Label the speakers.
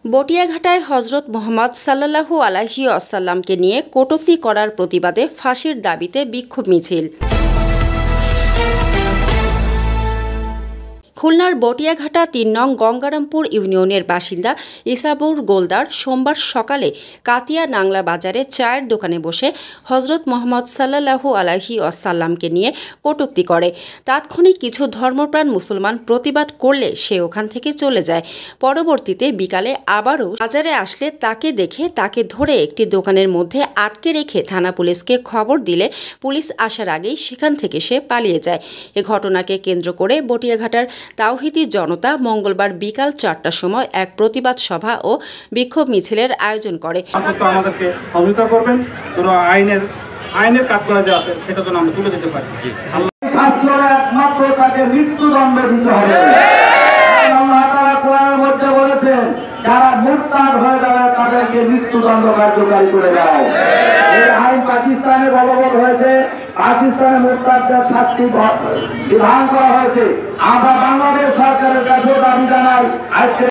Speaker 1: বটিয়াঘাটায় হজরত মোহাম্মদ সাল্লাল্লাহু আলাইহি ওয়াসাল্লামকে নিয়ে কটূক্তি করার প্রতিবাদে ফাঁসির দাবিতে বিক্ষোভ মিছিল। খুলনার বটিয়াঘাটা ৩ নং গঙ্গারামপুর ইউনিয়নের বাসিন্দা ইসাবুর গোলদার সোমবার সকালে কাতিয়া নাংলা বাজারে চায়ের দোকানে বসে হজরত মোহাম্মদ সাল্লাল্লাহু আলাইহি ওয়াসাল্লামকে নিয়ে কটূক্তি করে। তাৎক্ষণিক কিছু ধর্মপ্রাণ মুসলমান প্রতিবাদ করলে সে ওখান থেকে চলে যায়। পরবর্তীতে বিকালে আবারও বাজারে আসলে তাকে দেখে তাকে ধরে একটি দোকানের মধ্যে আটকে রেখে থানা পুলিশকে খবর দিলে পুলিশ আসার আগেই সেখান থেকে সে পালিয়ে যায়। এ ঘটনাকে কেন্দ্র করে বটিয়াঘাটার তাওহিদি জনতা মঙ্গলবার বিকাল ৪টার সময় এক প্রতিবাদ সভা ও বিক্ষোভ মিছিলের আয়োজন করে।
Speaker 2: আমাদেরকে সহযোগিতা করবেন, আইনের কাঠগড়ায় যে আছে সেটা যেন আমরা তুলে দিতে পারি। একমাত্র তাকে মৃত্যুদণ্ড দিতে হবে। আল্লাহ তাআলা কোরআনের মধ্যে বলেছেন, যারা মুরতাদ হয়ে যাবে তাদেরকে মৃত্যুদণ্ড কার্যকারী করে দাও। এই আইন পাকিস্তানে বলবৎ হয়েছে, পাকিস্তানে মুরতাদদের শাস্তি বিধান করা হয়েছে। আমরা বাংলাদেশ সরকারের কাছে দাবি জানাই, আজকে